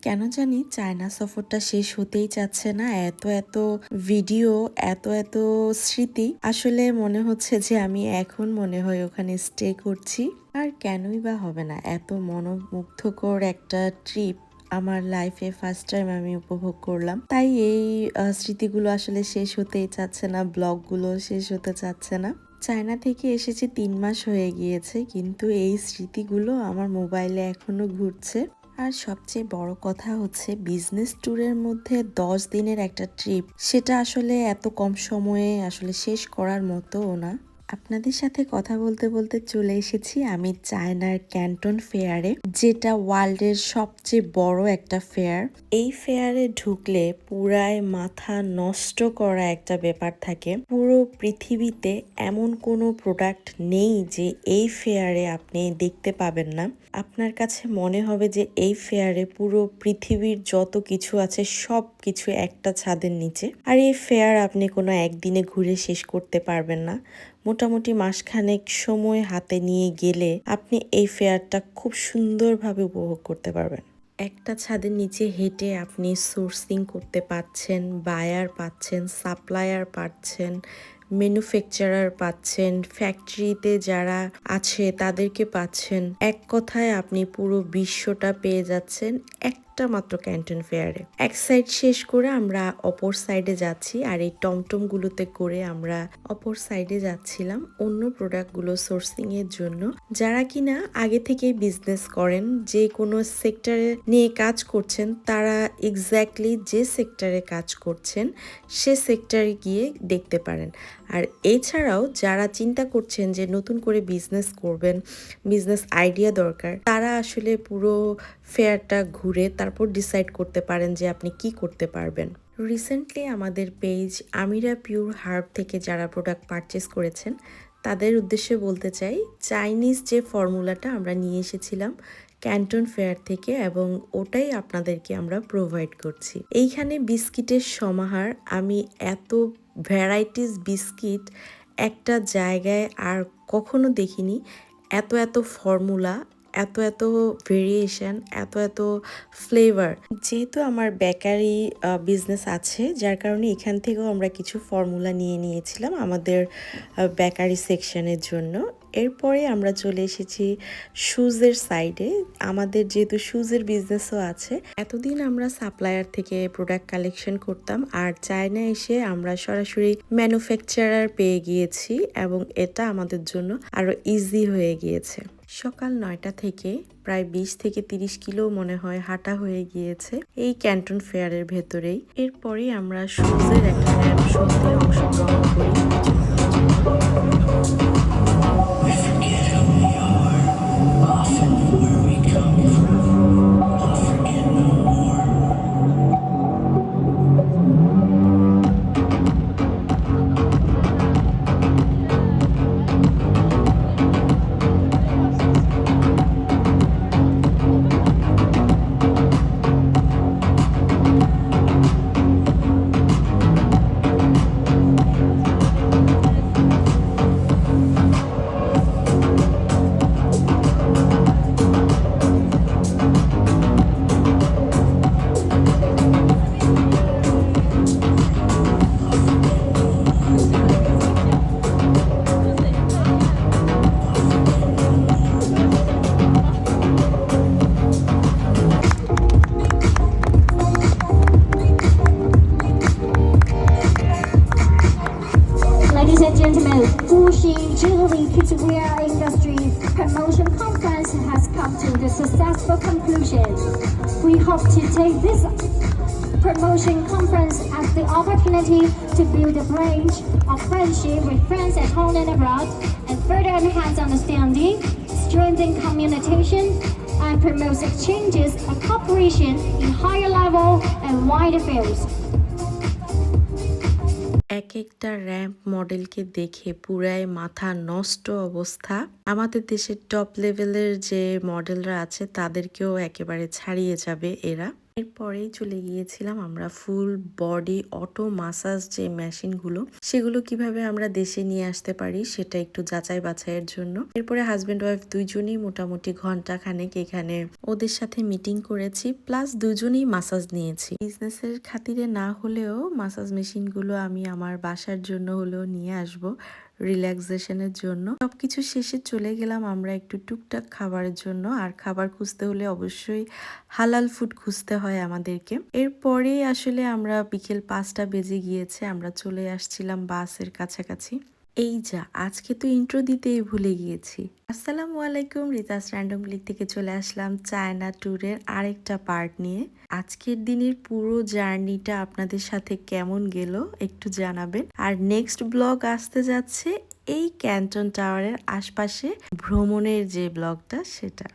কেন জানি চায়না সফরটা শেষ হতেই চাচ্ছে না। এত এত ভিডিও, এত এত স্মৃতি, আসলে মনে হচ্ছে যে আমি এখন মনে হয় ওখানে স্টে করছি। আর কেনই বা হবে না, এত মনোমুগ্ধকর একটা ট্রিপ আমার লাইফে ফার্স্ট টাইম আমি উপভোগ করলাম। তাই এই স্মৃতিগুলো আসলে শেষ হতেই চাচ্ছে না, ব্লগগুলো শেষ হতে চাচ্ছে না। চায়না থেকে এসেছি 3 মাস হয়ে গিয়েছে, কিন্তু এই স্মৃতিগুলো আমার মোবাইলে এখনো ঘুরছে। আর সবচেয়ে বড় কথা হচ্ছে বিজনেস ট্যুরের মধ্যে 10 দিনের একটা ট্রিপ, সেটা আসলে এত কম সময়ে আসলে শেষ করার মতোও না। আপনাদের সাথে কথা বলতে বলতে চলে এসেছি আমি চায়নার ক্যান্টন ফেয়ারে, যেটা ওয়ার্ল্ডের সবচেয়ে বড় একটা ফেয়ার। এই ফেয়ারে ঢুকলে পুরাই মাথা নষ্ট করা একটা ব্যাপার থাকে। পুরো পৃথিবীতে এমন কোনো প্রোডাক্ট নেই যে এই ফেয়ারে আপনি দেখতে পাবেন না। আপনার কাছে মনে হবে যে এই ফেয়ারে পুরো পৃথিবীর যত কিছু আছে সব কিছু একটা ছাদের নিচে। আর এই ফেয়ার আপনি কোনো একদিনে ঘুরে শেষ করতে পারবেন না। মোটামুটি মাসখানেক সময় হাতে নিয়ে গেলে আপনি এই ফেয়ারটা খুব সুন্দরভাবে উপভোগ করতে পারবেন। একটা ছাদের নিচে হেঁটে আপনি সোর্সিং করতে পাচ্ছেন, বায়ার পাচ্ছেন, সাপ্লায়ার পাচ্ছেন, ম্যানুফ্যাকচারার পাচ্ছেন, ফ্যাক্টরিতে যারা আছে তাদেরকে পাচ্ছেন। এক কথায় আপনি পুরো বিশ্বটা পেয়ে যাচ্ছেন একটা মাত্র ক্যান্টন ফেয়ারে। এক সাইড শেষ করে আমরা অপর সাইডে যাচ্ছি, আর এই টমটমগুলোতে করে আমরা অপর সাইডে যাচ্ছিলাম অন্য প্রোডাক্টগুলো সোর্সিং এর জন্য। যারা কিনা আগে থেকে বিজনেস করেন, যে কোনো সেক্টরে নিয়ে কাজ করছেন, তারা এক্স্যাক্টলি যে সেক্টরে কাজ করছেন সে সেক্টরে গিয়ে দেখতে পারেন। আর এছাড়াও যারা চিন্তা করছেন যে নতুন করে বিজনেস করবেন, বিজনেস আইডিয়া দরকার, তারা আসলে পুরো ফেয়ারটা ঘুরে তারপর ডিসাইড করতে পারেন যে আপনি কি করতে পারবেন। রিসেন্টলি আমাদের পেজ আমিরা পিওর হার্ব থেকে যারা প্রোডাক্ট পারচেস করেছেন তাদের উদ্দেশ্যে বলতে চাই, চাইনিজ যে ফর্মুলাটা আমরা নিয়ে এসেছিলাম ক্যান্টন ফেয়ার থেকে, এবং ওটাই আপনাদেরকে আমরা প্রোভাইড করছি। এইখানে বিস্কিটের সমাহার, আমি এত ভ্যারাইটিস বিস্কিট একটা জায়গায় আর কখনো দেখিনি। এত এত ফর্মুলা, এত এত ভেরিয়েশন, এত এত ফ্লেভার। যেহেতু আমার বেকারি বিজনেস আছে, যার কারণে এখান থেকেও আমরা কিছু ফর্মুলা নিয়ে নিয়েছিলাম আমাদের বেকারি সেকশনের জন্য। এরপরে আমরা চলে এসেছি শুজের সাইডে। আমাদের যেহেতু শুজের বিজনেসও আছে, এতদিন আমরা সাপ্লায়ার থেকে প্রোডাক্ট কালেকশন করতাম, আর চায়না এসে আমরা সরাসরি ম্যানুফ্যাকচারার পেয়ে গিয়েছি, এবং এটা আমাদের জন্য আরো ইজি হয়ে গিয়েছে। সকাল 9টা থেকে প্রায় 20 থেকে 30 কিলো মনে হয় হাঁটা হয়ে গিয়েছে এই ক্যান্টন ফেয়ারের ভেতরেই। এরপরে আমরা শুজের একটা ল্যাম্প শোতে অংশগ্রহণ করি। Ladies and gentlemen, Wuxi Jewelry Kidswear Industries Promotion Conference has come to the successful conclusion. We hope to take this promotion conference as the opportunity to build a bridge of friendship with friends at home and abroad, and further enhance understanding, strengthen communication, and promote exchanges and cooperation in higher level and wider fields. এক একটা ramp মডেলকে দেখে পুরাই মাথা নষ্ট অবস্থা। আমাদের দেশের top লেভেলের যে মডেলরা আছে তাদেরকেও একেবারে ছাড়িয়ে যাবে এরা। এরপরেই চলে গিয়েছিলাম আমরা ফুল বডি অটো মাসাজ যে মেশিনগুলো সেগুলো কিভাবে আমরা দেশে নিয়ে আসতে পারি সেটা একটু যাচাই বাছাইয়ের জন্য। এরপরে হাজবেন্ড ওয়াইফ দুইজনই মোটামুটি ঘন্টা খানেক এখানে ওদের সাথে মিটিং করেছি, প্লাস দুজনেই মাসাজ নিয়েছি। বিজনেসের খাতিরে না হলেও মাসাজ মেশিনগুলো আমি আমার বাসার জন্য হলেও নিয়ে আসব রিল্যাক্সেশনের জন্য। সবকিছু শেষে চলে গেলাম আমরা একটু টুকটাক খাবারের জন্য। আর খাবার খুঁজতে হলে অবশ্যই হালাল ফুড খুঁজতে হয় আমাদেরকে। এরপরে আসলে আমরা বিকেল 5টা বেজে গিয়েছে, আমরা চলে আসছিলাম বাসের কাছাকাছি। এই যা, আজকে তো ইন্ট্রো দিতেই ভুলে গিয়েছি। আসসালামু আলাইকুম, রিতাস র্যান্ডম ক্লিক থেকে চলে আসলাম চায়না ট্যুরের আরেকটা পার্ট নিয়ে। আজকের দিনের পুরো জার্নিটা আপনাদের সাথে কেমন গেল একটু জানাবেন। আর নেক্সট ব্লগ আসতে যাচ্ছে এই ক্যান্টন টাওয়ারের আশপাশে ভ্রমণের যে ব্লগটা সেটা।